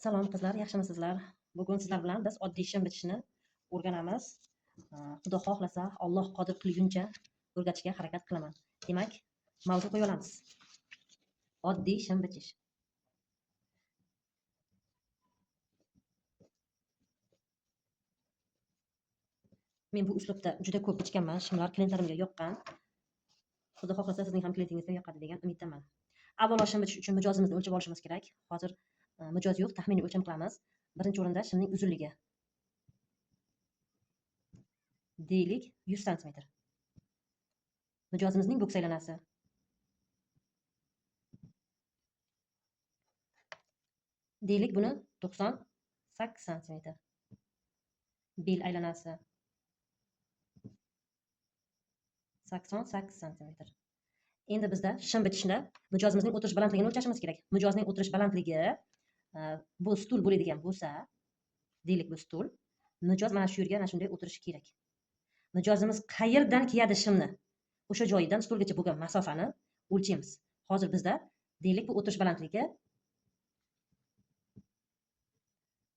Salom qizlar, yaxshimisizlar? Bugun sizlar bilan biz oddiy shim bitishni o'rganamiz. Xudo xohlasa, Alloh qodir qilguncha o'rgatishga harakat qilaman. Demak, mavzu qo'ya olamiz. Oddiy shim bitish. Men bu uslubda juda ko'p bichganman. Shimlar klientlarimga yoqqan. Xudo xohlasa, sizning ham klientingizga yoqadi degan umiddaman. Avvalo shim bitish uchun mijozimizni o'lchab olishimiz kerak. Hozir mijoz yo'q, taxminiy o'lcham qilamiz. Birinchi o'rinda shimning uzunligi. Deylik 100 sm. Mijozimizning bo'ks aylanasi. Deylik buni 98 sm. Bel aylanasi 88 sm. Endi bizda shim bitishda mijozimizning o'tirish balandligini o'lchashimiz kerak. Mijozning o'tirish balandligi bu stul bo'ladigan bo'lsa, deylik bu stul, mijoz mana shu yerga mana shunday o'tirishi kerak. Mijozimiz qayerdan kiyadi shimni? O'sha joyidan stulgacha bo'lgan masofani o'lchaymiz. Hozir bizda deylik bu o'tirish balandligi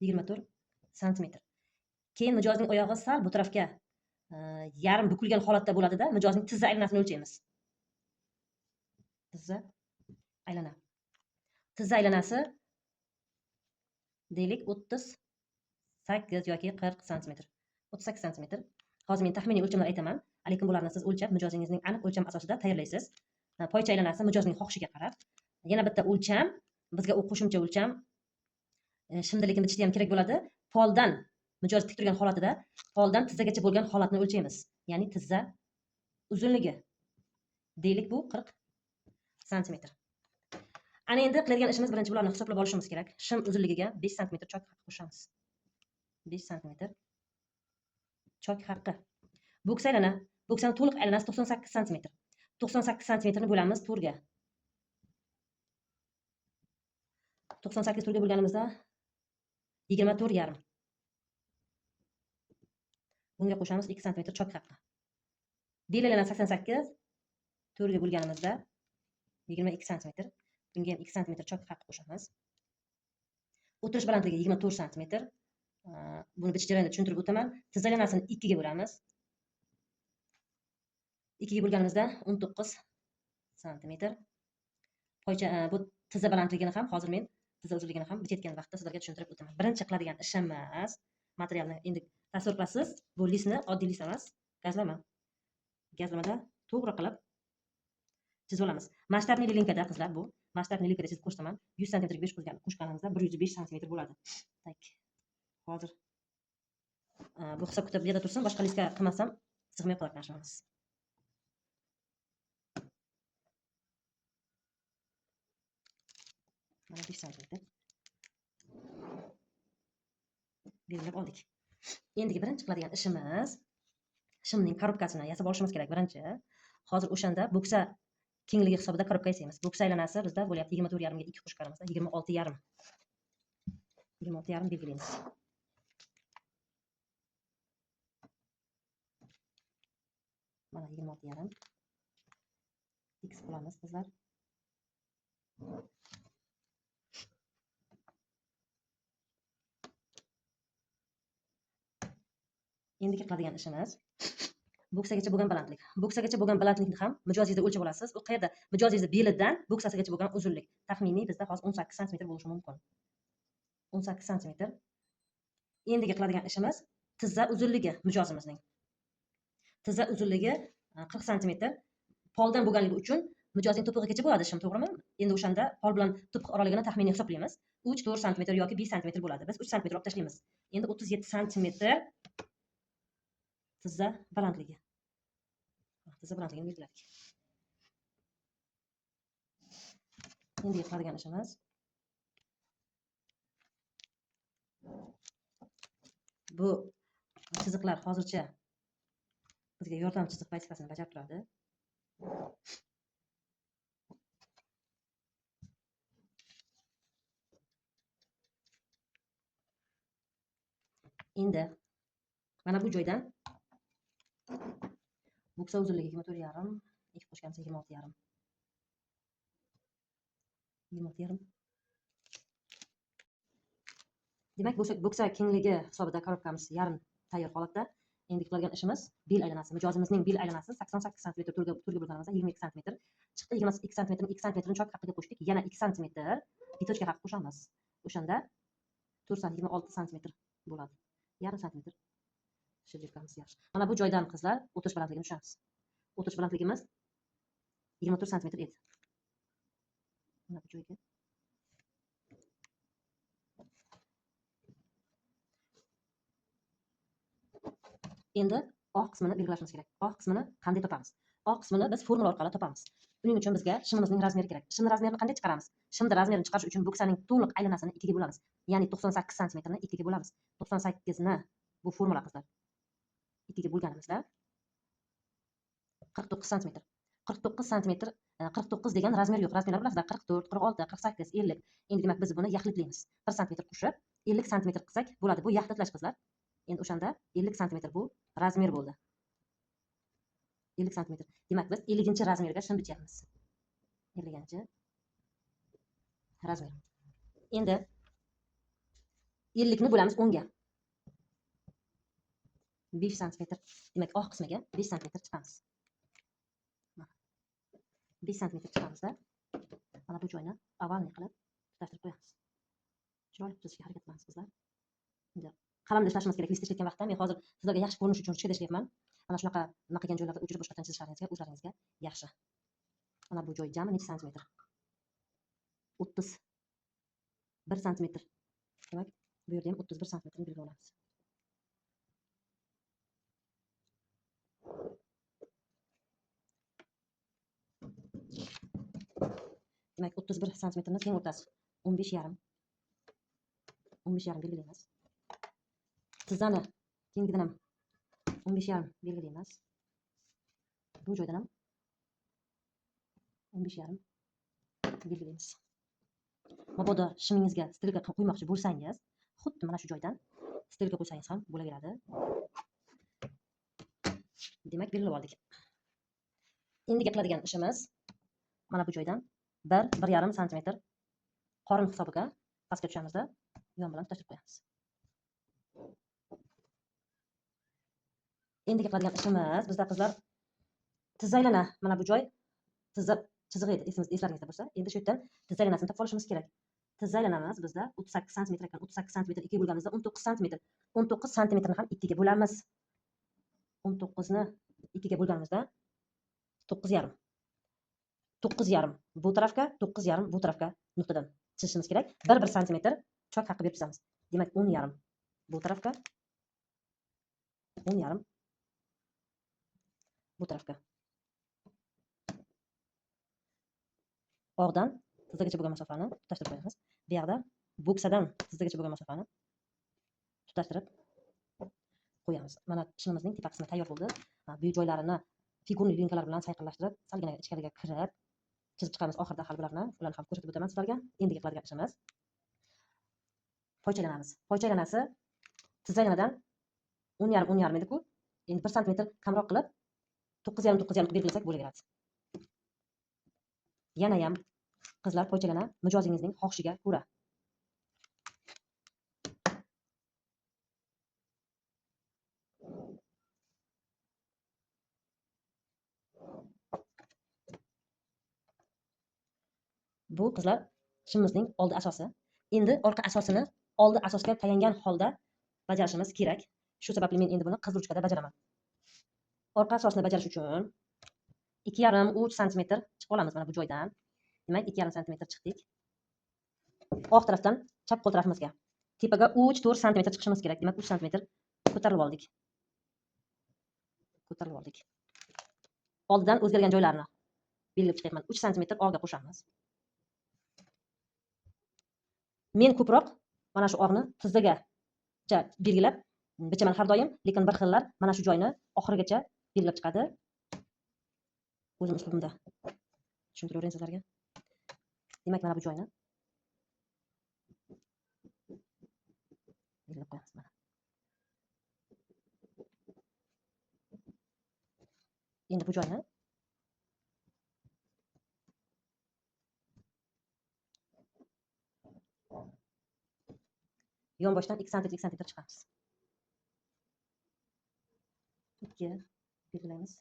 24 sm. Keyin mijozning oyog'i sal bu tarafga yarim bukilgan holatda bo'ladida, mijozning tizza aylanasini o'lchaymiz. Tizza aylana. Tizza aylanasi deylik 38 yoki 40 sm. 38 sm. Hozir men taxminiy o'lchamlar aytaman, lekin bularni siz o'lchab, mijozingizning aniq o'lcham asosida tayyorlaysiz. Poycha aylanasi mijozning xohishiga qarab. Yana bitta o'lcham, bizga u qo'shimcha o'lcham shimda lekin bitishda ham kerak bo'ladi. Poldan mijoz tik turgan holatida poldan tizzagacha bo'lgan holatni o'lchaymiz. Ya'ni tizza uzunligi. Deylik bu 40 sm. Ana endi qiladigan ishimiz birinchi bularni hisoblab olishimiz kerak. Shim uzunligiga 5 sm chok haqqi qo'shamiz. 5 sm chok haqqi. Bo'ks aylana. Bo'ksani to'liq aylanasi 98 sm. 98 sm ni bo'lamiz 4 ga. 98 4 ga bo'lganimizda 24,5. Bunga qo'shamiz 2 sm chok haqqi. Bel aylana 88, 4 ga bo'lganimizda 22 sm. Bunga ham 2 sm chok haqqi qo'shamiz. O'tirish balandligi 24 sm. Buni bitish jarayonida tushuntirib o'taman. Tizza aylanasini 2 ga bo'lamiz. 2 ga bo'lganimizda 19 sm. Poycha bu tizza balandligini ham hozir men tizza uzunligini ham bitayotgan vaqtda sizlarga tushuntirib o'taman. Birinchi qiladigan ishimiz materialni endi tasavvur qilasiz. Bu listni oddiy list emas, gazlama. Gazlamada to'g'ri qilib chizib olamiz. Masshtabli linkada qizlar bu. Masshtabli linkada chizib ko'rsataman. 100 sm ga 5 qo'shganimizda 105 sm bo'ladi. Tak. Hozir bu hisob kitob yerda tursin, boshqa listga qilmasam sig'may qolar narsalarimiz. Mana 5 sm belgilab oldik. Endi birinchi qiladigan ishimiz shimning korobkasini yasab olishimiz kerak birinchi. Hozir o'shanda bo'ksa kengligi hisobida korobka yasaymiz. Bo'ksa aylanasi bizda bo'lyapti 24,5 ga 2 qo'shganimizda 26,5. 26,5 belgilaymiz. Mana 26,5 x qilamiz qizlar. Endi qiladigan ishimiz bo'ksagacha bo'lgan balandlik. Bo'ksagacha bo'lgan balandlikni ham mijozingizda o'lchab olasiz. U qayerda? Mijozingizni belidan bo'ksasigacha bo'lgan uzunlik. Taxminiy bizda hozir 18 sm bo'lishi mumkin. 18 sm. Endi qiladigan ishimiz tizza uzunligi mijozimizning. Tizza uzunligi 40 sm. Poldan bo'lganligi uchun mijozning to'pig'igacha bo'ladi shim, to'g'rimi? Endi o'shanda pol bilan to'piq oraligini taxminiy hisoblaymiz. 3-4 sm yoki 5 sm bo'ladi. Biz 3 sm olib tashlaymiz. Endi 37 sm tizza balandligi. Tizza balandligini belgiladik. Endi qiladigan ishimiz bu chiziqlar hozircha bizga yordam chiziq vazifasini bajarib turadi. Endi mana bu joydan bo'ksa uzunligi 24,5, 2 qo'shganimiz 26,5. 26,5. Demak, bo'ksa kengligi hisobida korobkamiz yarim tayyor holatda. Endi qiladigan ishimiz bel aylanasi. Mijozimizning bel aylanasi 88 sm to'rga bo'lganimizda 22 sm chiqdi. 22 sm 2 sm chok haqiga qo'shdik. Yana 2 sm bitochka haqi qo'shamiz. O'shanda 26 sm bo'ladi. Yarim santimetr shirdirkamiz yaxshi. Mana bu joydan qizlar o'tish balandligini tushamiz. O'tish balandligimiz 24 sm edi. Mana bu joyga endi oq qismini belgilashimiz kerak. Oq qismini qanday topamiz? Oq qismini biz formula orqali topamiz. Buning uchun bizga shimimizning razmeri kerak. Shimni razmerini qanday chiqaramiz? Shimni razmerini chiqarish uchun bo'ksaning to'liq aylanasini ikkiga bo'lamiz. Ya'ni 98 sm ni ikkiga bo'lamiz. 98 ni bu formula qizlar. Ikkiga bo'lganimizda 49 sm. 49 sm 49 degan razmer yo'q. Razmerlar bilasizlar 44, 46, 48, 50. Endi demak biz buni yaxlitlaymiz. 1 sm qo'shib 50 sm qilsak bo'ladi. Bu yaxlitlash qizlar. Endi o'shanda 50 sm bu razmer bo'ldi. 50 sm. Demak biz 50-razmerga shim bichyapmiz. 50-razmer. Endi 50 ni bo'lamiz 10 ga. 5 sm. Demak oq qismiga 5 sm chiqamiz. 5 sm chiqamizda mana bu joyni ovalniy qilib tutashtirib qo'yamiz. Chiroyli tuzishga harakat qilamiz qizlar. Endi qalamda ishlashimiz kerak. List ishlatgan vaqtda men hozir sizlarga yaxshi ko'rinish uchun ruchkada ishlayapman. Mana shunaqa nima qilgan joylarda o'chirib boshqatdan chizishlaringizga o'zlaringizga yaxshi. Mana bu joy jami necha santimetr? 31 santimetr. Demak, bu yerda ham 31 santimetrni belgilab olamiz. Demak, 31 santimetrni teng o'rtasi 15,5. 15,5 belgilaymiz. Tizzani kengligidan ham 15,5 belgilaymiz. Bu joydan ham 15,5 belgilaymiz. Mabodo shimingizga stilga qo'ymoqchi bo'lsangiz, xuddi mana shu joydan stilga qo'ysangiz ham bo'laveradi. Demak, belgilab oldik. Endi qiladigan ishimiz mana bu joydan 1-1,5 sm qorin hisobiga pastga tushamizda yon bilan tutashtirib qo'yamiz. Endi qiladigan ishimiz bizda qizlar tizza aylana mana bu joy tizza chizig'i edi, eslaringizda bo'lsa. Endi shu yerdan tizza aylanasini topib olishimiz kerak. Tizza aylanamiz bizda 38 sm ekan. 38 sm 2 ga bo'lganimizda 19 sm. 19 sm ni ham 2 ga bo'lamiz. 19 ni 2 ga bo'lganimizda 9,5. 9,5 bu tarafga, 9,5 bu tarafga nuqtadan chizishimiz kerak. 1 sm chok haqi berib chizamiz. Demak, 10,5 bu tarafga, 10,5 bu tarafga. Og'dan tizzagacha bo'lgan masofani tutashtirib qo'yamiz. Bu yoqda bo'ksadan tizzagacha bo'lgan masofani tutashtirib qo'yamiz. Mana shimimizning tepa qismi tayyor bo'ldi. Bu joylarini figurniy linkalar bilan sayqallashtirib, salgina ichkariga kirib chizib chiqamiz. Oxirida hal bularni ham ko'rsatib o'taman sizlarga. Endi qiladigan ishimiz poycha aylanamiz. Poycha aylanasi tizza aylanadan 10,5 edi-ku. Endi 1 sm kamroq qilib 9,5 belgilasak bo'laveradi. Yana ham qizlar poycha aylana mijozingizning xohishiga ko'ra. Bu qizlar shimimizning oldi asosi. Endi orqa asosini oldi asosga tayangan holda bajarishimiz kerak. Shu sababli men endi buni qizil ruchkada bajaraman. Orqa asosni bajarish uchun 2,5-3 sm chiqib olamiz mana bu joydan. Demak, 2,5 sm chiqdik. Oq tarafdan chap qo'l tarafimizga tepaga 3-4 sm chiqishimiz kerak. Demak, 3 sm ko'tarilib oldik. Ko'tarilib oldik. Oldidan o'zgargan joylarini belgilab chiqyapman. 3 sm og'ga qo'shamiz. Men ko'proq mana shu og'ni tizzagacha belgilab bichaman har doim, lekin bir xillar mana shu joyni oxirigacha belgilab chiqadi. O'zim uslubimda tushuntiraverayim sizlarga. Demak, mana bu joyni belgilab qo'yamiz mana. Endi bu joyni yonboshdan 2 sm chiqamiz. 2 belgilaymiz.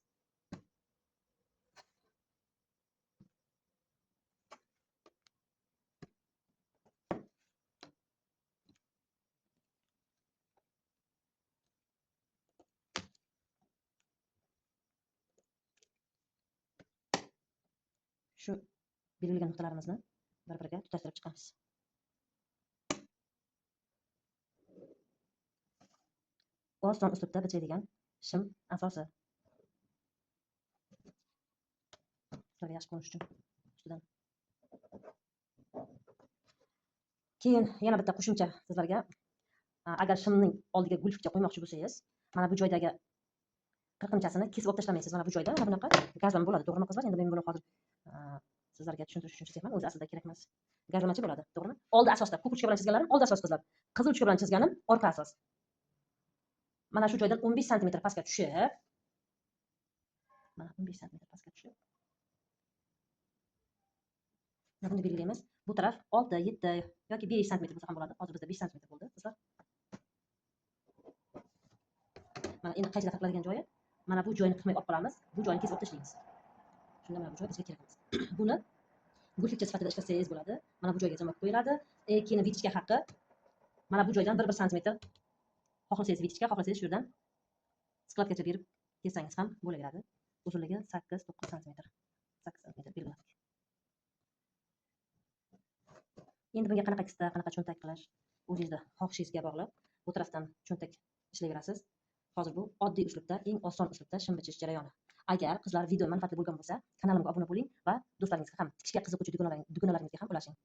Shu belgilagan nuqtalarimizni bir-biriga tutashtirib chiqamiz. Oson uslubda bichiladigan shim asosi. Sizlarga yaxshi ko'rinish uchun ustidan. Keyin yana bitta qo'shimcha sizlarga, agar shimning oldiga gulfikcha qo'ymoqchi bo'lsangiz, mana bu joydagi qirqimchasini kesib olib tashlamaysiz. Mana bu joyda mana bunaqa gazlama bo'ladi, to'g'rimi qizlar? Endi men buni hozir sizlarga tushuntirish uchun chizyapman. O'zi aslida kerak emas. Gazlamachi bo'ladi, to'g'rimi? Oldi asosda ko'k ruchka bilan chizganlarim oldi asos qizlar. Qizil ruchka bilan chizganim orqa asos. Mana shu joydan 15 sm pastga tushib, mana 15 sm pastga tushib, mana buni belgilaymiz. Bu taraf 6, 7 yoki 5 sm bo'lsa ham bo'ladi. Hozir bizda 5 sm bo'ldi, qizlar. Mana endi qaychida farqlanadigan joyi, mana bu joyni qismay olib qolamiz. Bu joyni kesib olib tashlaymiz. Shunda mana bu joy bizga kerak emas. Buni gulfikcha sifatida ishlasangiz bo'ladi. Mana bu joyga jamlab qo'yiladi. Keyin vitichka haqqi mana bu joydan 1 sm xohlasangiz vitichka, xohlasangiz shu yerdan skladgacha berib kessangiz ham bo'laveradi. Uzunligi 8-9 sm. 8 sm belgiladik. Endi bunga qanaqa kista, qanaqa cho'ntak qilish o'zingizda xohishingizga bog'liq. Bu tarafdan cho'ntak ishlayverasiz. Hozir bu oddiy uslubda, eng oson uslubda shim bichish jarayoni. Agar qizlar video manfaatli bo'lgan bo'lsa, kanalimga obuna bo'ling va do'stlaringizga ham, tikishga qiziquvchi dugonalaringizga ham ulashing.